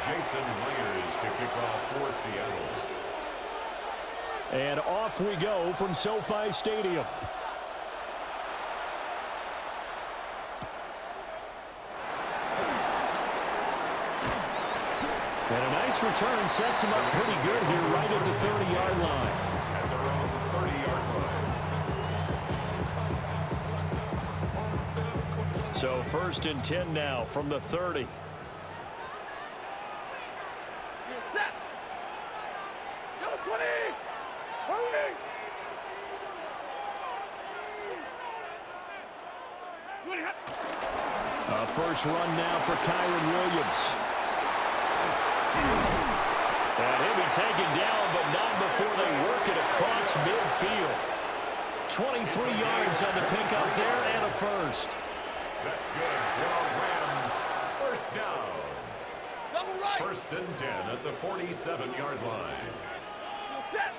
Jason Myers to kick off for Seattle. And off we go from SoFi Stadium. And a nice return sets him up pretty good here right at the 30-yard line. At their own 30-yard line. So 1st and 10 now from the 30. First run now for Kyren Williams. And he'll be taken down, but not before they work it across midfield. 23 yards on the pickup there and a first. That's good for Rams. First down. Double right. 1st and 10 at the 47-yard line. Set.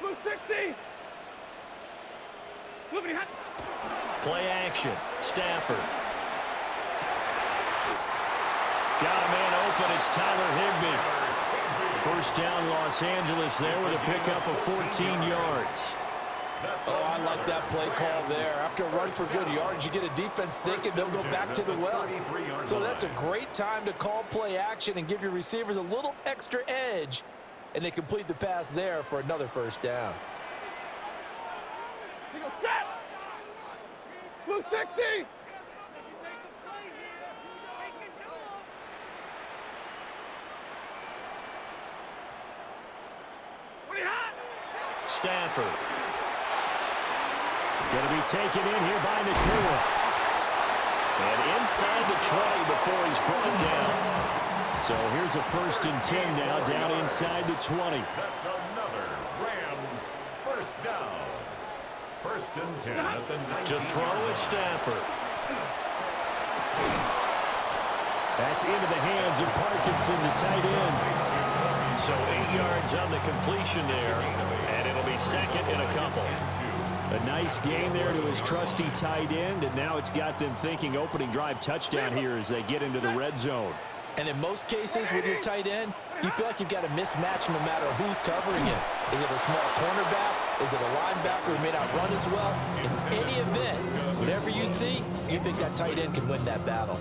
Blue 60. Moving hot. Play action. Stafford. Got a man open. It's Tyler Higbee. First down, Los Angeles there with a pickup of 14 yards. Oh, I like that play call there. After a run for good yards, you get a defense thinking they'll go back to the well. So that's a great time to call play action and give your receivers a little extra edge. And they complete the pass there for another first down. He goes set. Blue 60. Stafford. Going to be taken in here by Nakua. And inside the 20 before he's brought down. So here's a 1st and 10 now down inside the 20. That's another Rams first down. 1st and 10 at the 19. To throw is Stafford. That's into the hands of Parkinson, the tight end. So 8 yards on the completion there, and it'll be 2nd and a couple. A nice gain there to his trusty tight end, and now it's got them thinking opening drive touchdown here as they get into the red zone. And in most cases with your tight end, you feel like you've got a mismatch no matter who's covering it. Is it a small cornerback? Is it a linebacker who may not run as well? In any event, whatever you see, you think that tight end can win that battle.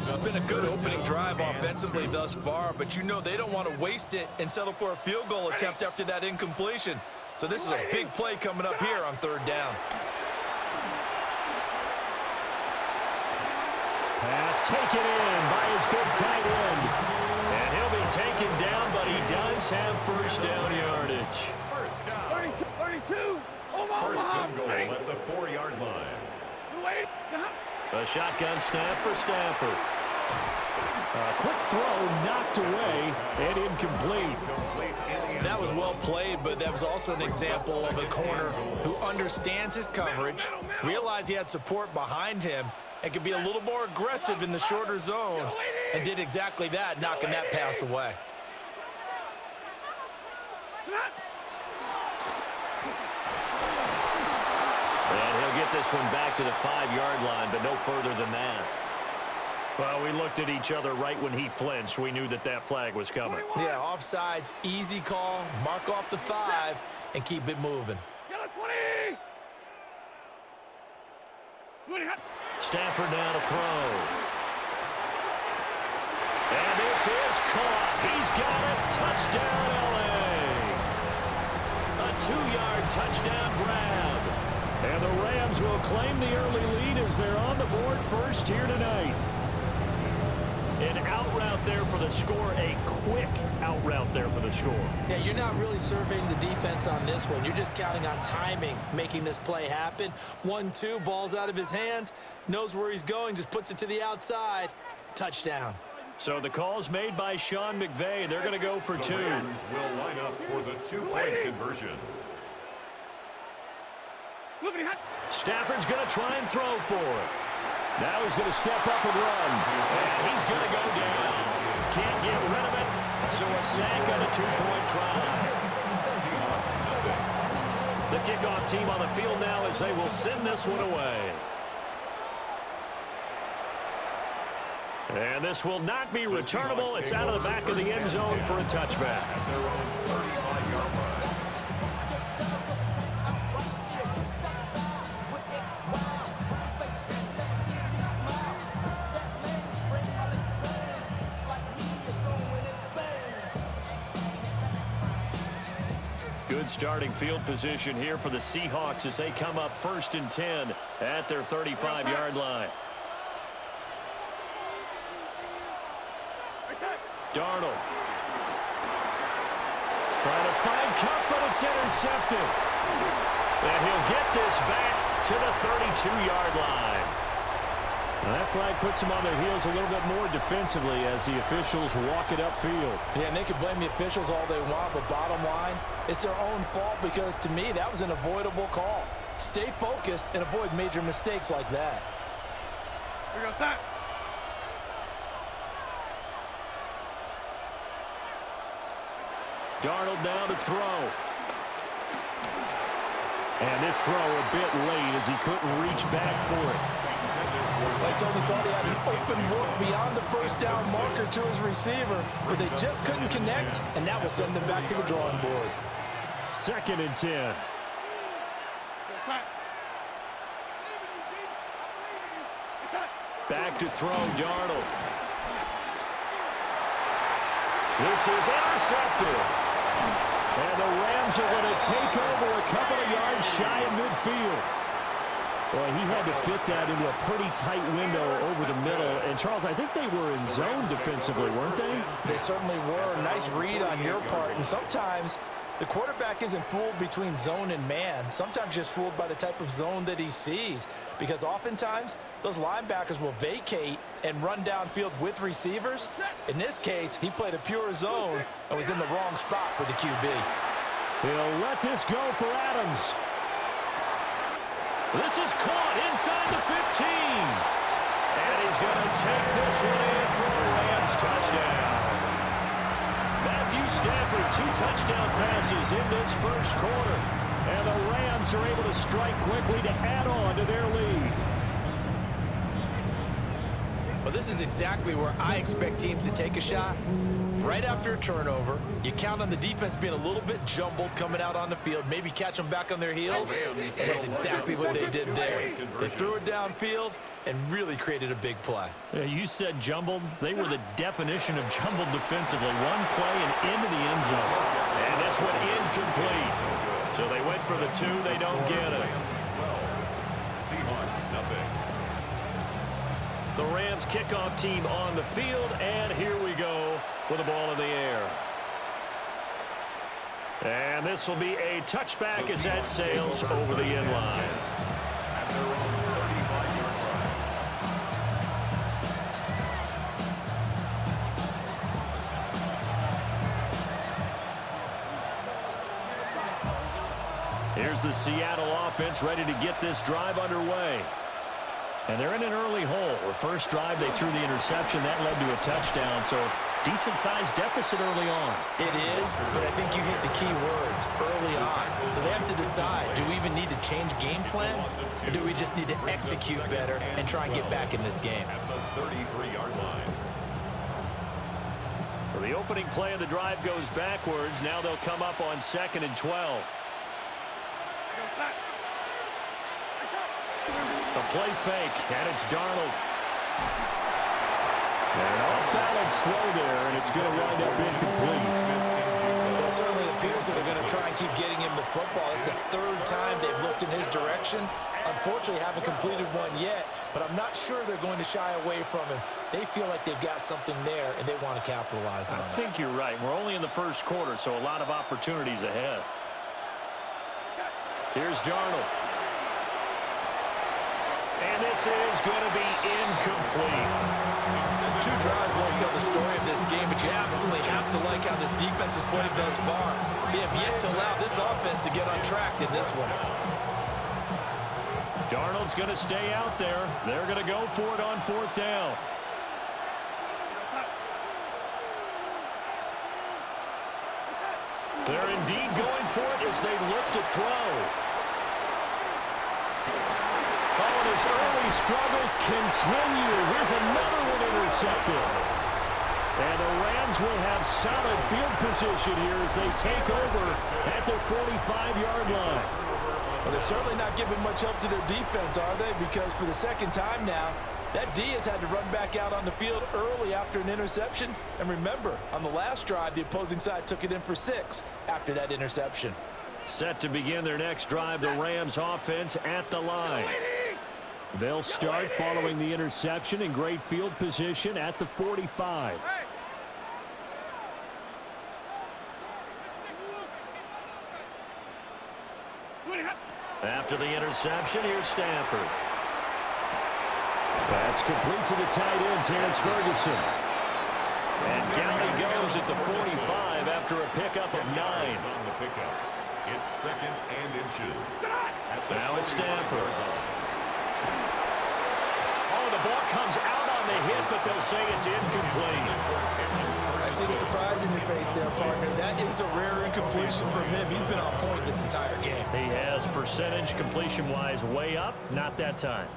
It's been a good opening drive offensively thus far, but you know they don't want to waste it and settle for a field goal attempt after that incompletion. So this is a big play coming up here on 3rd down. Pass taken in by his big tight end. And he'll be taken down, but he does have first down yardage. First down. 32. First and goal at the 4-yard line. A shotgun snap for Stafford. A quick throw knocked away and incomplete. That was well played, but that was also an example of a corner who understands his coverage, realized he had support behind him, and could be a little more aggressive in the shorter zone, and did exactly that, knocking that pass away. And he'll get this one back to the 5-yard line, but no further than that. Well, we looked at each other right when he flinched. We knew that that flag was coming. Yeah, offsides, easy call, mark off the 5, and keep it moving. Stafford now to throw. And this is caught. He's got it. Touchdown, L.A. A 2-yard touchdown grab. And the Rams will claim the early lead as they're on the board first here tonight. An out route there for the score, a quick out route there for the score. Yeah, you're not really surveying the defense on this one. You're just counting on timing, making this play happen. 1-2, ball's out of his hands, knows where he's going, just puts it to the outside. Touchdown. So the call's made by Sean McVay. They're going to go for 2. The Rams will line up for the 2-point conversion. Stafford's going to try and throw for it. Now he's going to step up and run. And he's going to go down. Can't get rid of it. So a sack on a 2-point try. The kickoff team on the field now as they will send this one away. And this will not be returnable. It's out of the back of the end zone for a touchback. At their own 35-yard line. Good starting field position here for the Seahawks as they come up 1st and 10 at their 35-yard line. Darnold. Trying to find Kupp, but it's intercepted. And he'll get this back to the 32-yard line. Now that flag puts them on their heels a little bit more defensively as the officials walk it upfield. Yeah, and they can blame the officials all they want, but bottom line, it's their own fault because, to me, that was an avoidable call. Stay focused and avoid major mistakes like that. Here goes that. Darnold now to throw. And this throw a bit late as he couldn't reach back for it. They certainly thought he had an open look beyond the first down marker to his receiver, but they just couldn't connect, and that will send them back to the drawing board. 2nd and 10. Back to throw, Darnold. This is intercepted. And the Rams are going to take over a couple of yards shy of midfield. Well, he had to fit that into a pretty tight window over the middle. And, Charles, I think they were in zone defensively, weren't they? They certainly were. Nice read on your part. And sometimes the quarterback isn't fooled between zone and man. Sometimes just fooled by the type of zone that he sees. Because oftentimes, those linebackers will vacate and run downfield with receivers. In this case, he played a pure zone and was in the wrong spot for the QB. He'll let this go for Adams. This is caught inside the 15. And he's going to take this one in for a Rams touchdown. Matthew Stafford, 2 touchdown passes in this first quarter. And the Rams are able to strike quickly to add on to their lead. Well, this is exactly where I expect teams to take a shot. Right after a turnover, you count on the defense being a little bit jumbled coming out on the field, maybe catch them back on their heels, and that's exactly what they did there. They threw it downfield and really created a big play. Yeah, you said jumbled. They were the definition of jumbled defensively. One play and into the end zone. And this one incomplete. So they went for the 2. They don't get it. Seahawks, nothing. The Rams kickoff team on the field, and here we go with the ball in the air. And this will be a touchback as that sails over the end line. At their own 35-yard line. Here's the Seattle offense ready to get this drive underway. And they're in an early hole. The first drive, they threw the interception. That led to a touchdown, so decent-sized deficit early on. It is, but I think you hit the key words, early on. So they have to decide, do we even need to change game plan, or do we just need to execute better and try and get back in this game? At the 33-yard line. So the opening play of the drive goes backwards. Now they'll come up on 2nd and 12. The play fake, and it's Darnold. And an off-balance throw there, and it's going to wind up incomplete. Well, it certainly appears that they're going to try and keep getting him the football. It's the 3rd time they've looked in his direction. Unfortunately, haven't completed one yet, but I'm not sure they're going to shy away from him. They feel like they've got something there, and they want to capitalize on it. I think you're right. We're only in the first quarter, so a lot of opportunities ahead. Here's Darnold. And this is going to be incomplete. 2 drives won't tell the story of this game, but you absolutely have to like how this defense has played thus far. They have yet to allow this offense to get untracked in this one. Darnold's going to stay out there. They're going to go for it on 4th down. They're indeed going for it as they look to throw. Oh, and his early struggles continue. Here's another one intercepted. And the Rams will have solid field position here as they take over at their 45-yard line. Well, they're certainly not giving much help to their defense, are they? Because for the second time now, that D has had to run back out on the field early after an interception. And remember, on the last drive, the opposing side took it in for 6 after that interception. Set to begin their next drive, the Rams offense at the line. They'll start following the interception in great field position at the 45. After the interception, here's Stafford. That's complete to the tight end, Terrence Ferguson. And down he goes at the 45 after a pickup of 9. On the pickup. It's 2nd and inches. Now it's Stafford. Oh, the ball comes out on the hit, but they'll say it's incomplete. I see the surprise in your face there, partner. That is a rare incompletion from him. He's been on point this entire game. He has percentage completion-wise way up, not that time.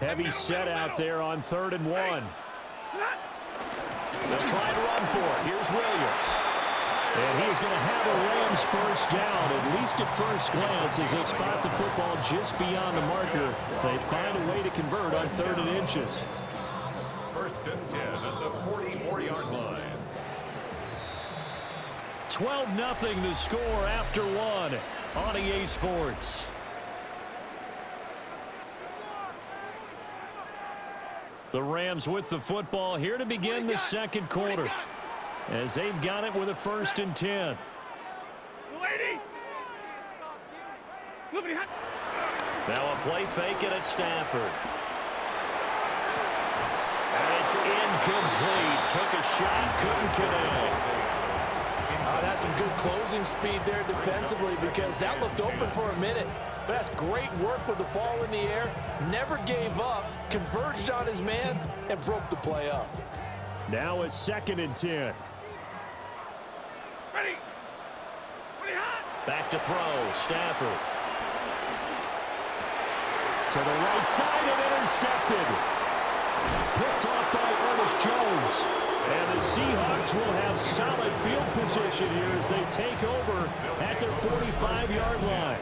Heavy set out there on 3rd and 1. They'll try and run for it. Here's Williams. And he's going to have a Rams first down, at least at first glance, as they spot the football just beyond the marker. They find a way to convert on 3rd and inches. 1st and 10 at the 44-yard line. 12-0 the score after 1 on EA Sports. The Rams with the football here to begin the second quarter, as they've got it with a 1st and 10. Now a play fake it at Stafford. And it's incomplete. Took a shot, couldn't connect. That's some good closing speed there defensively, because that looked open for a minute. But that's great work with the ball in the air. Never gave up, converged on his man, and broke the play up. Now a 2nd and 10. Back to throw, Stafford. To the right side and intercepted. Picked off by Ernest Jones. And the Seahawks will have solid field position here as they take over at their 45-yard line.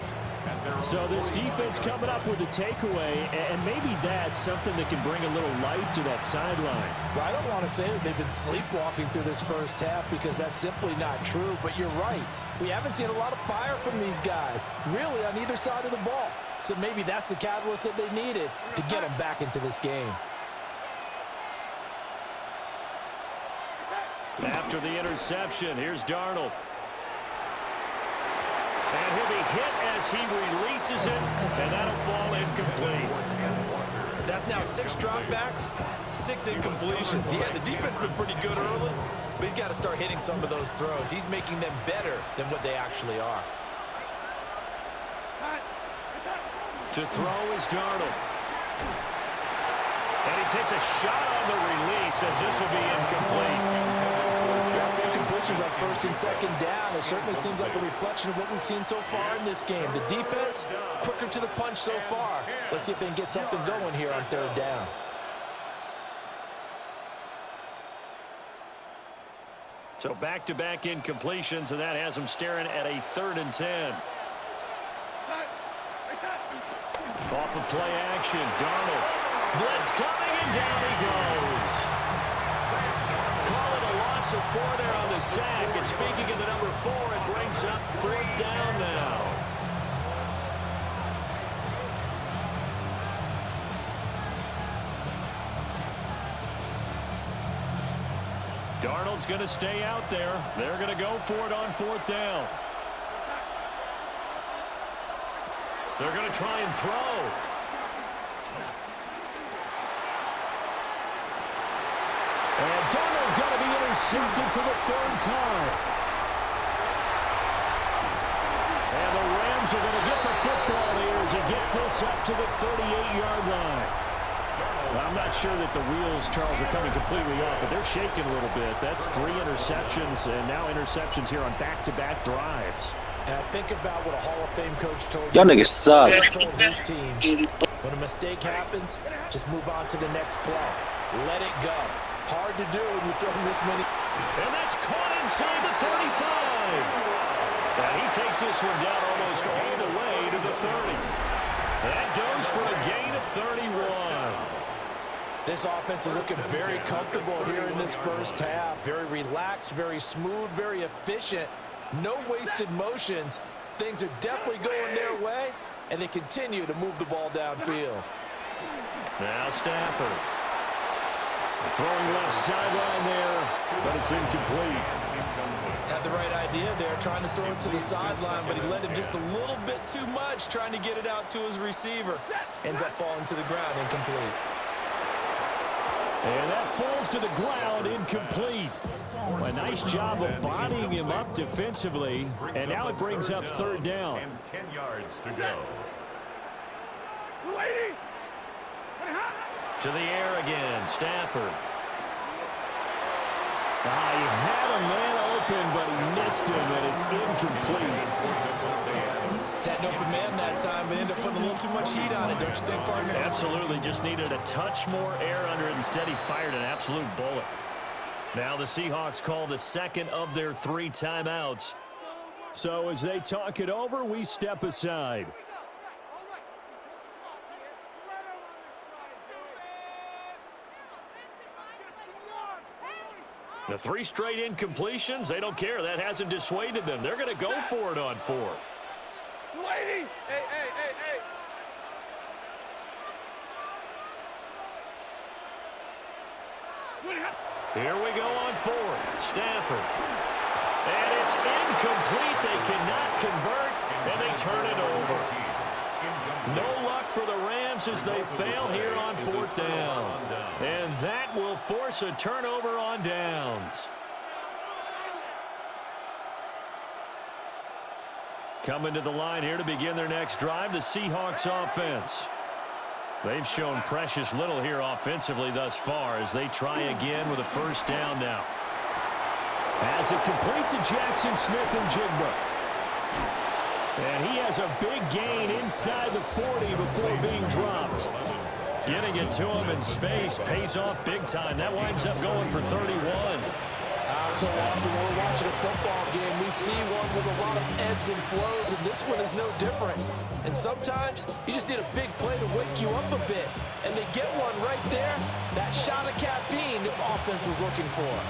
So this defense coming up with a takeaway, and maybe that's something that can bring a little life to that sideline. Well, I don't want to say that they've been sleepwalking through this first half, because that's simply not true, but you're right. We haven't seen a lot of fire from these guys, really, on either side of the ball. So maybe that's the catalyst that they needed to get them back into this game. After the interception, here's Darnold. And he'll be hit as he releases it, and that'll fall incomplete. That's now 6 dropbacks, 6 incompletions. Yeah, the defense has been pretty good early, but he's got to start hitting some of those throws. He's making them better than what they actually are. To throw is Darnold. And he takes a shot on the release as this will be incomplete. Incompletions on 1st and 2nd down. It certainly seems like a reflection of what we've seen so far in this game. The defense, quicker to the punch so far. Let's see if they can get something going here on 3rd down. So back-to-back incompletions, and that has them staring at a 3rd and 10. Off of play action, Darnold. Blitz coming, and down he goes. Call it a loss of 4 there on the sack. And speaking of the number 4, it brings up 4th down now. Darnold's going to stay out there. They're going to go for it on 4th down. They're going to try and throw. And Darnold going to be intercepted for the 3rd time. And the Rams are going to get the football here as he gets this up to the 38-yard line. Well, I'm not sure that the wheels, Charles, are coming completely off, but they're shaking a little bit. That's 3 interceptions, and now interceptions here on back-to-back drives. And think about what a Hall of Fame coach told Y'all niggas suck. He told his team, When a mistake happens, just move on to the next play. Let it go. Hard to do when you're throwing this many. And that's caught inside the 35. And he takes this one down almost all the way to the 30. That goes for a gain of 31. This offense is looking very comfortable here in this first half. Very relaxed, very smooth, very efficient. No wasted motions. Things are definitely going their way, and they continue to move the ball downfield. Now Stafford. Throwing left sideline there, but it's incomplete. Had the right idea there, trying to throw it to the sideline, but he let him just a little bit too much, trying to get it out to his receiver. Ends up falling to the ground, incomplete. And that falls to the ground, incomplete. A nice job of bodying him up defensively, and now it brings up third down. And 10 yards to go. To the air again, Stafford. He had a man open, but he missed him, and it's incomplete. Had an open man that time, but ended up putting a little too much heat on it, don't you think, partner? Absolutely, just needed a touch more air under it. Instead, he fired an absolute bullet. Now the Seahawks call the second of their 3 timeouts. So as they talk it over, we step aside. The 3 straight incompletions, they don't care. That hasn't dissuaded them. They're going to go for it on 4th. Hey. Here we go on 4th. Stafford. And it's incomplete. They cannot convert, and they turn it over. No luck for the Rams as they fail here on 4th down. And that will force a turnover on downs. Coming to the line here to begin their next drive, the Seahawks offense. They've shown precious little here offensively thus far as they try again with a first down now. As it complete to Jackson Smith-Njigba. And he has a big gain inside the 40 before being dropped. Getting it to him in space pays off big time. That winds up going for 31. So often when we're watching a football game, we see one with a lot of ebbs and flows, and this one is no different. And sometimes you just need a big play to wake you up a bit. And they get one right there. That shot of caffeine this offense was looking for.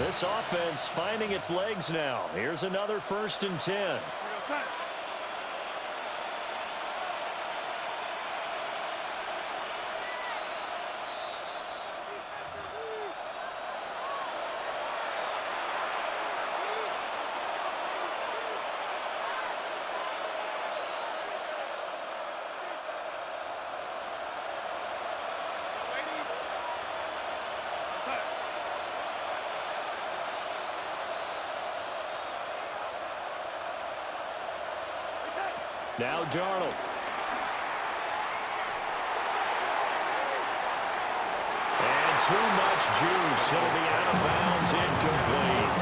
This offense finding its legs now. Here's another 1st and 10. Now Darnold. And too much juice. It'll be out of bounds, incomplete.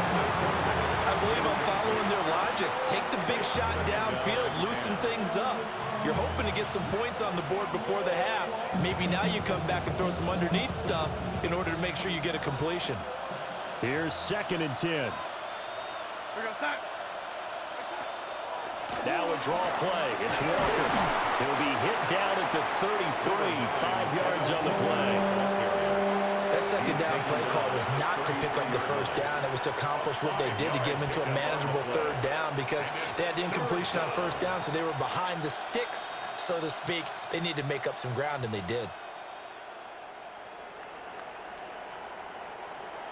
I believe I'm following their logic. Take the big shot downfield, loosen things up. You're hoping to get some points on the board before the half. Maybe now you come back and throw some underneath stuff in order to make sure you get a completion. Here's 2nd and 10. Now a draw play. It's Walker. He'll be hit down at the 33, 5 yards on the play. That second down play call was not to pick up the first down. It was to accomplish what they did to get them into a manageable 3rd down because they had incompletion on 1st down, so they were behind the sticks, so to speak. They needed to make up some ground, and they did.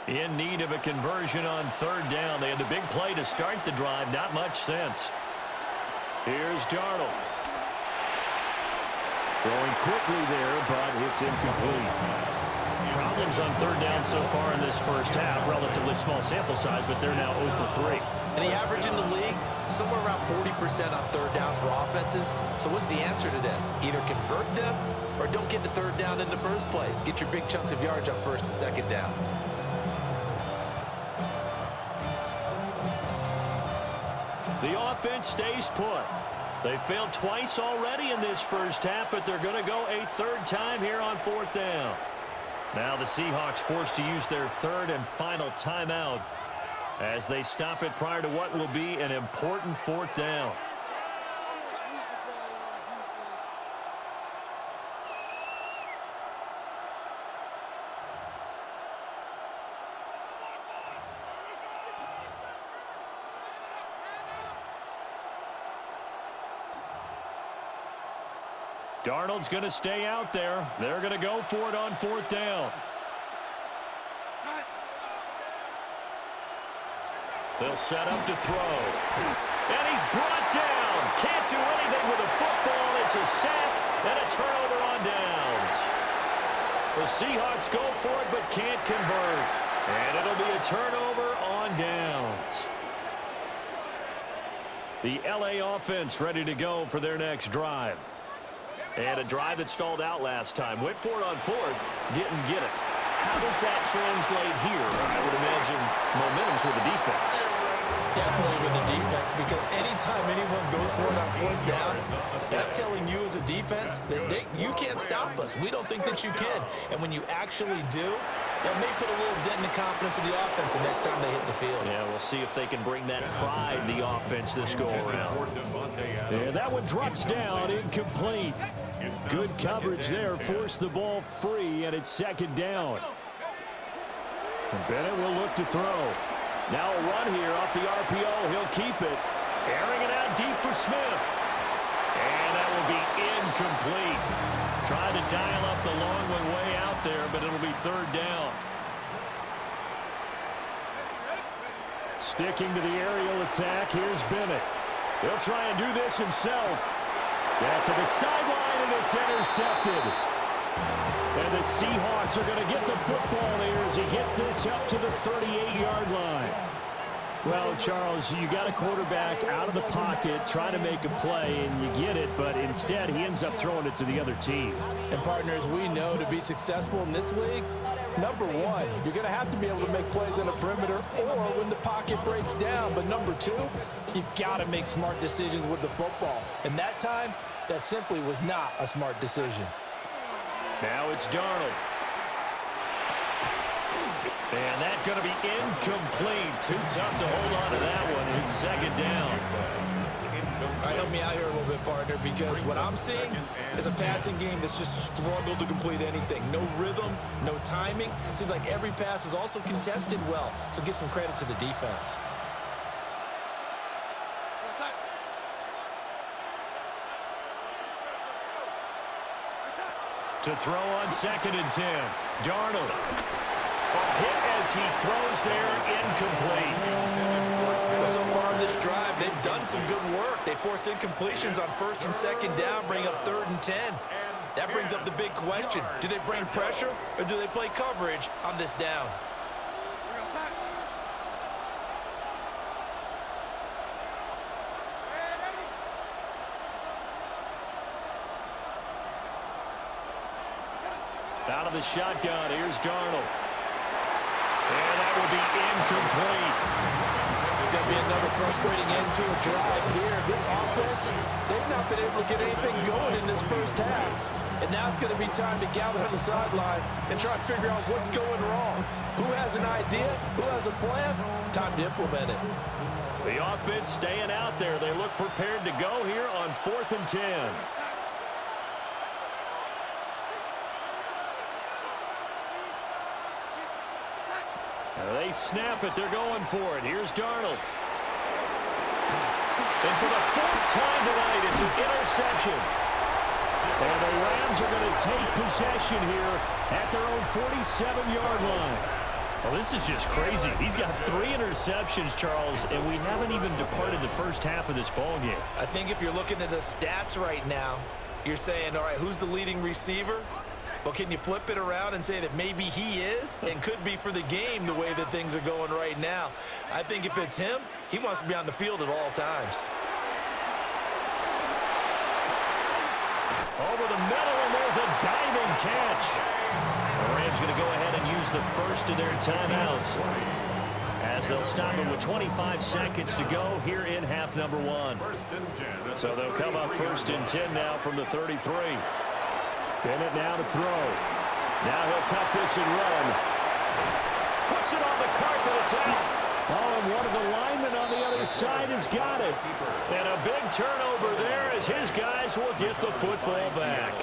In need of a conversion on 3rd down. They had the big play to start the drive. Not much sense. Here's Darnold. Throwing quickly there, but it's incomplete. Problems on 3rd down so far in this first half. Relatively small sample size, but they're now 0 for 3. And the average in the league, somewhere around 40% on 3rd down for offenses. So what's the answer to this? Either convert them or don't get to 3rd down in the first place. Get your big chunks of yards on 1st and 2nd down. The offense stays put. They failed twice already in this first half, but they're going to go a third time here on fourth down. Now the Seahawks forced to use their third and final timeout as they stop it prior to what will be an important fourth down. Darnold's going to stay out there. They're going to go for it on fourth down. They'll set up to throw. And he's brought down. Can't do anything with the football. It's a sack and a turnover on downs. The Seahawks go for it but can't convert. And it'll be a turnover on downs. The LA offense ready to go for their next drive. And a drive that stalled out last time. Went for it on fourth. Didn't get it. How does that translate here? I would imagine momentum's with the defense. Definitely with the defense, because anytime anyone goes for it on fourth down, that's telling you as a defense that you can't stop us. We don't think that you can. And when you actually do, that may put a little dent in the confidence of the offense the next time they hit the field. Yeah, we'll see if they can bring that pride in the offense this go-around. And that one drops down, incomplete. Good coverage there, forced the ball free, and it's second down. And Bennett will look to throw. Now a run here off the RPO. He'll keep it. Airing it out deep for Smith. And that will be incomplete. Tried to dial up the long one way out there, but it'll be third down. Sticking to the aerial attack, here's Bennett. He'll try and do this himself. That's to the sideline, and it's intercepted. And the Seahawks are going to get the football here as he gets this up to the 38-yard line. Well, Charles, you got a quarterback out of the pocket trying to make a play, and you get it, but instead he ends up throwing it to the other team. And partners, we know to be successful in this league, number one, you're going to have to be able to make plays on the perimeter or when the pocket breaks down. But number two, you've got to make smart decisions with the football. And that time, that simply was not a smart decision. Now it's Darnold. And that's going to be incomplete. Too tough to hold on to that one. It's second down. All right, help me out here a little bit, partner, because what I'm seeing is a passing game that's just struggled to complete anything. No rhythm, no timing. Seems like every pass is also contested well, so give some credit to the defense. To throw on 2nd and 10. Darnold. A hit as he throws there, incomplete. Well, so far in this drive, they've done some good work. They force incompletions on 1st and 2nd down, bring up 3rd and 10. That brings up the big question. Do they bring pressure or do they play coverage on this down? Out of the shotgun, here's Darnold. And that will be incomplete. It's going to be another frustrating end to a drive here. This offense, they've not been able to get anything going in this first half. And now it's going to be time to gather on the sidelines and try to figure out what's going wrong. Who has an idea? Who has a plan? Time to implement it. The offense staying out there. They look prepared to go here on 4th and 10. They snap it. They're going for it. Here's Darnold. And for the 4th time tonight, it's an interception. And the Rams are going to take possession here at their own 47-yard line. Well, this is just crazy. He's got 3 interceptions, Charles, and we haven't even departed the first half of this ball game. I think if you're looking at the stats right now, you're saying, all right, who's the leading receiver? Well, can you flip it around and say that maybe he is and could be for the game the way that things are going right now? I think if it's him, he wants to be on the field at all times. Over the middle, and there's a diving catch. The Rams going to go ahead and use the first of their timeouts as they'll stop it with 25 seconds to go here in half number one. First and 10. So they'll come up first and 10 now from the 33. Bennett now to throw. Now he'll tuck this and run. Puts it on the carpet. It's out. Oh, and one of the linemen on the other side has got it. And a big turnover there as his guys will get the football back.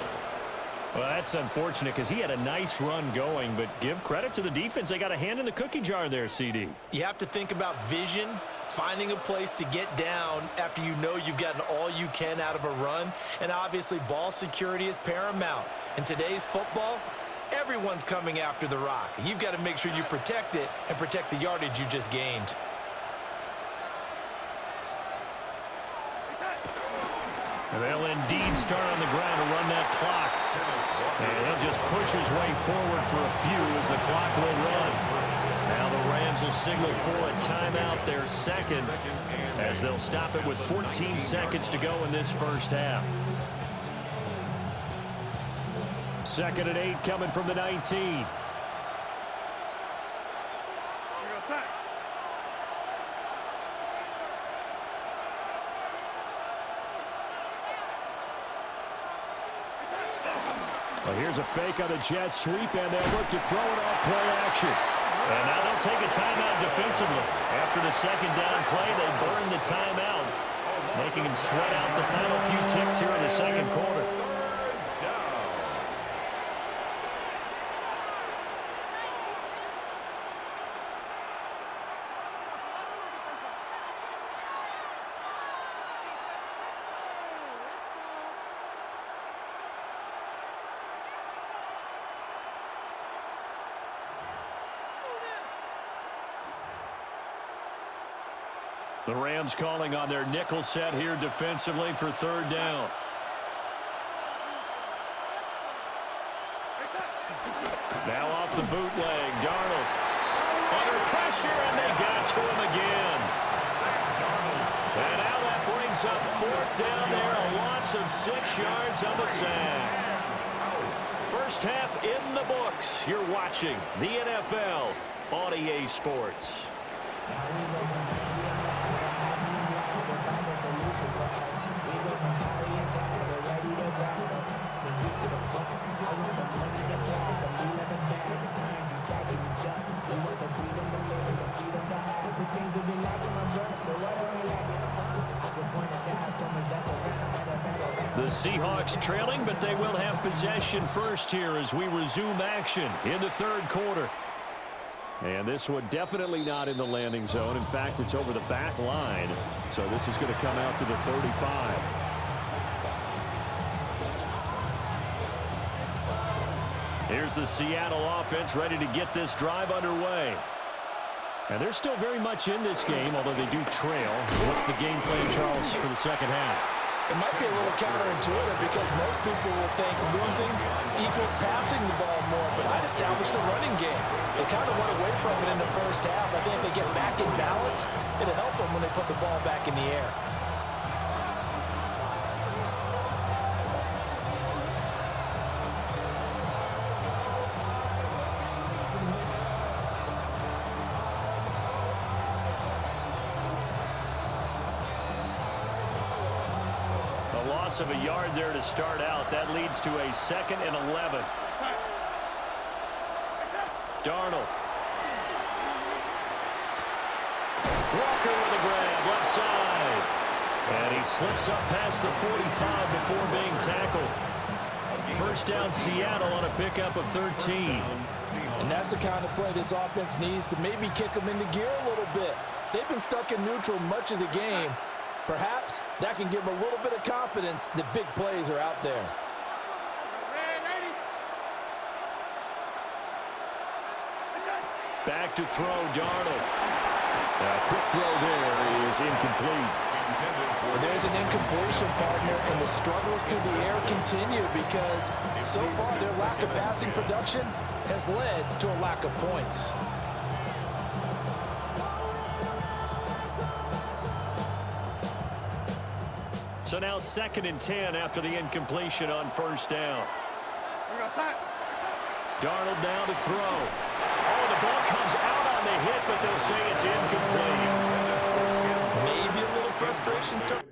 Well, that's unfortunate because he had a nice run going, but give credit to the defense. They got a hand in the cookie jar there, CD. You have to think about vision, finding a place to get down after you know you've gotten all you can out of a run, and obviously ball security is paramount. In today's football, everyone's coming after the rock. You've got to make sure you protect it and protect the yardage you just gained. And they'll indeed start on the ground to run that clock. And he'll just push his way forward for a few as the clock will run. Now the Rams will signal for a timeout, their second, as they'll stop it with 14 seconds to go in this first half. 2nd and 8 coming from the 19. Well, here's a fake on the jet sweep, and they'll look to throw it off play action. And now they'll take a timeout defensively. After the second down play, they burn the timeout, making them sweat out the final few ticks here in the second quarter. The Rams calling on their nickel set here defensively for 3rd down. Now off the bootleg, Darnold. Under pressure, and they got to him again. And now that brings up 4th down there, a loss of 6 yards on the sack. First half in the books. You're watching the NFL on EA Sports. The Seahawks trailing, but they will have possession first here as we resume action in the 3rd quarter. And this one definitely not in the landing zone. In fact, it's over the back line. So this is going to come out to the 35. Here's the Seattle offense ready to get this drive underway. And they're still very much in this game, although they do trail. What's the game plan, Charles, for the second half? It might be a little counterintuitive because most people will think losing equals passing the ball more, but I'd establish the running game. They kind of went away from it in the first half. I think if they get back in balance, it'll help them when they put the ball back in the air. Of a yard there to start out. That leads to a 2nd and 11. Darnold. Walker with a grab, left side. And he slips up past the 45 before being tackled. First down Seattle on a pickup of 13. And that's the kind of play this offense needs to maybe kick them into gear a little bit. They've been stuck in neutral much of the game. Perhaps that can give them a little bit of confidence that big plays are out there. Back to throw, Darnold. A quick throw there is incomplete. Well, there's an incompletion, partner, and the struggles through the air continue because so far their lack of passing production has led to a lack of points. So now 2nd and 10 after the incompletion on first down. Darnold now to throw. Oh, the ball comes out on the hit, but they'll say it's frustration starts.